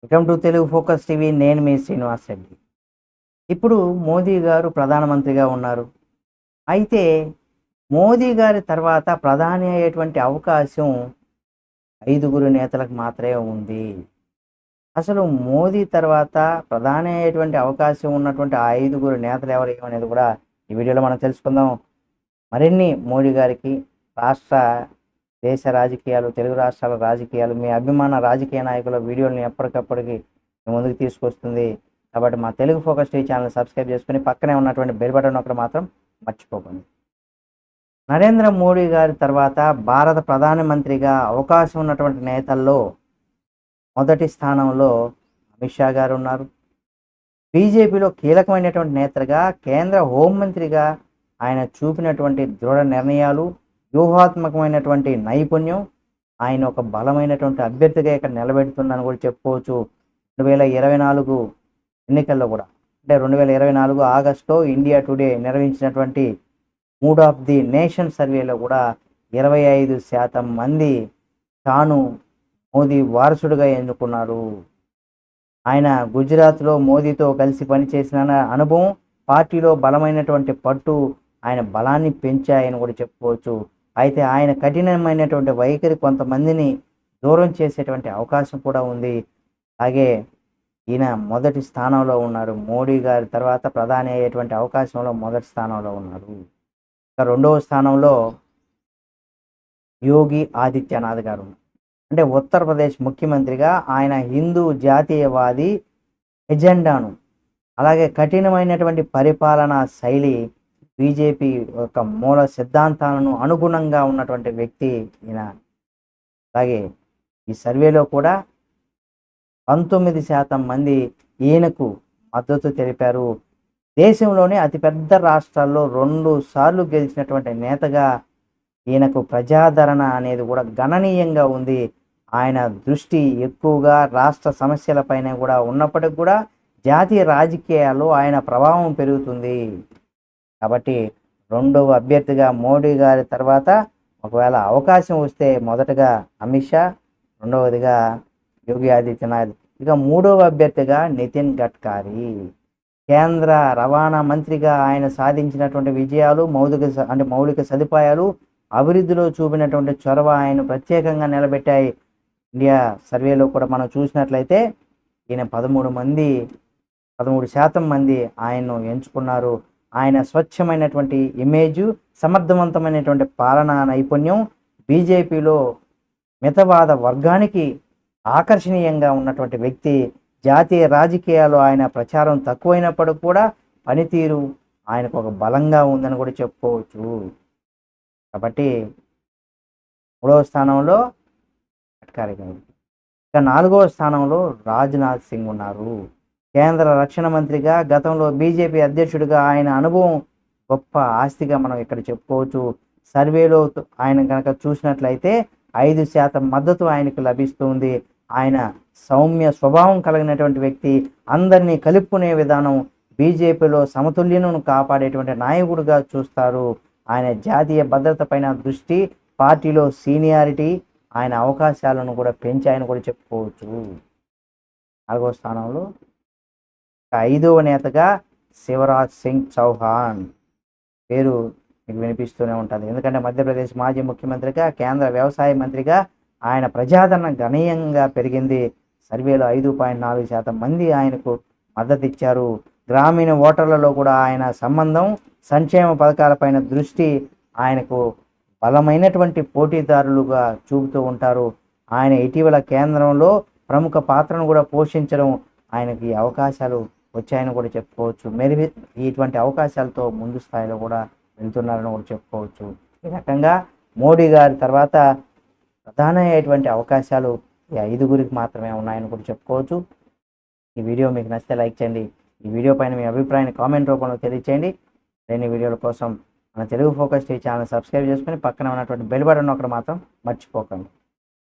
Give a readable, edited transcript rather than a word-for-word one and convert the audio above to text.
Welcome to Telugu focus TV. నేను మీ శ్రీనివాస్ రెడ్డి. ఇప్పుడు మోదీ గారు ప్రధానమంత్రిగా ఉన్నారు. అయితే మోదీ గారి తర్వాత ప్రధాని అయ్యేటువంటి అవకాశం ఐదుగురు నేతలకు మాత్రమే ఉంది. అసలు మోదీ తర్వాత ప్రధాని అయ్యేటువంటి అవకాశం ఉన్నటువంటి ఆ ఐదుగురు నేతలు ఎవరు ఏమనేది కూడా ఈ వీడియోలో మనం తెలుసుకుందాం. మరిన్ని మోడీ గారికి రాష్ట్ర దేశ రాజకీయాలు, తెలుగు రాష్ట్రాల రాజకీయాలు, మీ అభిమాన రాజకీయ నాయకుల వీడియోలను ఎప్పటికప్పటికి మీ ముందుకు తీసుకొస్తుంది. కాబట్టి మా Telugu focus TV channel subscribe చేసుకుని పక్కనే ఉన్నటువంటి బెల్ బటన్ ఒకటి మాత్రం మర్చిపోకండి. నరేంద్ర మోడీ గారి తర్వాత భారత ప్రధానమంత్రిగా అవకాశం ఉన్నటువంటి నేతల్లో మొదటి స్థానంలో అమిత్ షా గారు ఉన్నారు. బీజేపీలో కీలకమైనటువంటి నేతగా, కేంద్ర హోంమంత్రిగా ఆయన చూపినటువంటి దృఢ నిర్ణయాలు, వ్యూహాత్మకమైనటువంటి నైపుణ్యం ఆయన ఒక బలమైనటువంటి అభ్యర్థిగా ఇక్కడ నిలబెడుతుందని కూడా చెప్పుకోవచ్చు. 2024 ఎన్నికల్లో కూడా, అంటే 2024 ఆగస్టులో ఇండియా టుడే నిర్వహించినటువంటి మూడ్ ఆఫ్ ది నేషన్ సర్వేలో కూడా 25% మంది తాను మోదీ వారసుడిగా ఎన్నుకున్నారు. ఆయన గుజరాత్లో మోదీతో కలిసి పనిచేసిన అనుభవం, పార్టీలో బలమైనటువంటి పట్టు ఆయన బలాన్ని పెంచాయని కూడా చెప్పుకోవచ్చు. అయితే ఆయన కఠినమైనటువంటి వైఖరి కొంతమందిని దూరం చేసేటువంటి అవకాశం కూడా ఉంది. అలాగే ఈయన మొదటి స్థానంలో ఉన్నారు. మోడీ గారి తర్వాత ప్రధాని అయ్యేటువంటి అవకాశంలో మొదటి స్థానంలో ఉన్నారు. ఇక రెండవ స్థానంలో యోగి ఆదిత్యనాథ్ గారు, అంటే ఉత్తరప్రదేశ్ ముఖ్యమంత్రిగా ఆయన హిందూ జాతీయవాది ఎజెండాను, అలాగే కఠినమైనటువంటి పరిపాలనా శైలి, బీజేపీ యొక్క మూల సిద్ధాంతాలను అనుగుణంగా ఉన్నటువంటి వ్యక్తి ఈయన. అలాగే ఈ సర్వేలో కూడా 19% మంది ఈయనకు మద్దతు తెలిపారు. దేశంలోనే అతిపెద్ద రాష్ట్రాల్లో 2 సార్లు గెలిచినటువంటి నేతగా ఈయనకు ప్రజాదరణ అనేది కూడా గణనీయంగా ఉంది. ఆయన దృష్టి ఎక్కువగా రాష్ట్ర సమస్యలపైన కూడా ఉన్నప్పటికి కూడా జాతీయ రాజకీయాల్లో ఆయన ప్రభావం పెరుగుతుంది. కాబట్టి రెండవ అభ్యర్థిగా మోడీ గారి తర్వాత ఒకవేళ అవకాశం వస్తే మొదటగా అమిత్ షా, రెండవదిగా యోగి ఆదిత్యనాథ్, ఇక మూడవ అభ్యర్థిగా నితిన్ గడ్కరీ. కేంద్ర రవాణా మంత్రిగా ఆయన సాధించినటువంటి విజయాలు, మౌలిక సదుపాయాలు, అభివృద్ధిలో చూపినటువంటి చొరవ ఆయన ప్రత్యేకంగా నిలబెట్టాయి. ఇండియా సర్వేలో కూడా మనం చూసినట్లయితే ఈయన 13% మంది ఆయన్ను ఎంచుకున్నారు. ఆయన స్వచ్ఛమైనటువంటి ఇమేజు, సమర్థవంతమైనటువంటి పాలనా నైపుణ్యం, బీజేపీలో మితవాద వర్గానికి ఆకర్షణీయంగా ఉన్నటువంటి వ్యక్తి. జాతీయ రాజకీయాల్లో ఆయన ప్రచారం తక్కువైనప్పటికీ కూడా పనితీరు ఆయనకు ఒక బలంగా ఉందని కూడా చెప్పుకోవచ్చు. కాబట్టి మూడవ స్థానంలో గడ్కరీ గారు. ఇక నాలుగవ స్థానంలో రాజ్నాథ్ సింగ్ ఉన్నారు. కేంద్ర రక్షణ మంత్రిగా, గతంలో బీజేపీ అధ్యక్షుడిగా ఆయన అనుభవం గొప్ప ఆస్తిగా మనం ఇక్కడ చెప్పుకోవచ్చు. సర్వేలో ఆయన కనుక చూసినట్లయితే 5% మద్దతు ఆయనకు లభిస్తుంది. ఆయన సౌమ్య స్వభావం కలిగినటువంటి వ్యక్తి, అందరినీ కలుపుకునే విధానం, బీజేపీలో సమతుల్యతను కాపాడేటువంటి నాయకుడిగా చూస్తారు. ఆయన జాతీయ భద్రత పైన దృష్టి, పార్టీలో సీనియారిటీ ఆయన అవకాశాలను కూడా పెంచాయని కూడా చెప్పుకోవచ్చు. నాలుగవ స్థానంలో ఐదవ నేతగా శివరాజ్ సింగ్ చౌహాన్ పేరు మీకు వినిపిస్తూనే ఉంటుంది. ఎందుకంటే మధ్యప్రదేశ్ మాజీ ముఖ్యమంత్రిగా, కేంద్ర వ్యవసాయ మంత్రిగా ఆయన ప్రజాదరణ గణనీయంగా పెరిగింది. సర్వేలో 5.4% మంది ఆయనకు మద్దతు ఇచ్చారు. గ్రామీణ ఓటర్లలో కూడా ఆయన సంబంధం, సంక్షేమ పథకాలపైన దృష్టి ఆయనకు బలమైనటువంటి పోటీదారులుగా చూపుతూ ఉంటారు. ఆయన ఇటీవల కేంద్రంలో ప్రముఖ పాత్రను కూడా పోషించడం ఆయనకి అవకాశాలు వచ్చాయని కూడా చెప్పుకోవచ్చు. ఇటువంటి అవకాశాలతో ముందు స్థాయిలో కూడా వెళ్తున్నారని కూడా చెప్పుకోవచ్చు. ఈ రకంగా మోడీ గారి తర్వాత ప్రధాన అయ్యేటువంటి అవకాశాలు ఈ ఐదుగురికి మాత్రమే ఉన్నాయని కూడా చెప్పుకోవచ్చు. ఈ వీడియో మీకు నచ్చితే లైక్ చేయండి. ఈ వీడియో పైన మీ అభిప్రాయాన్ని కామెంట్ రూపంలో తెలియచేయండి. మరిన్ని వీడియోల కోసం మన Telugu focus TV channel subscribe చేసుకుని పక్కన ఉన్నటువంటి బెల్ బటన్ ఒకటి మాత్రం మర్చిపోకండి.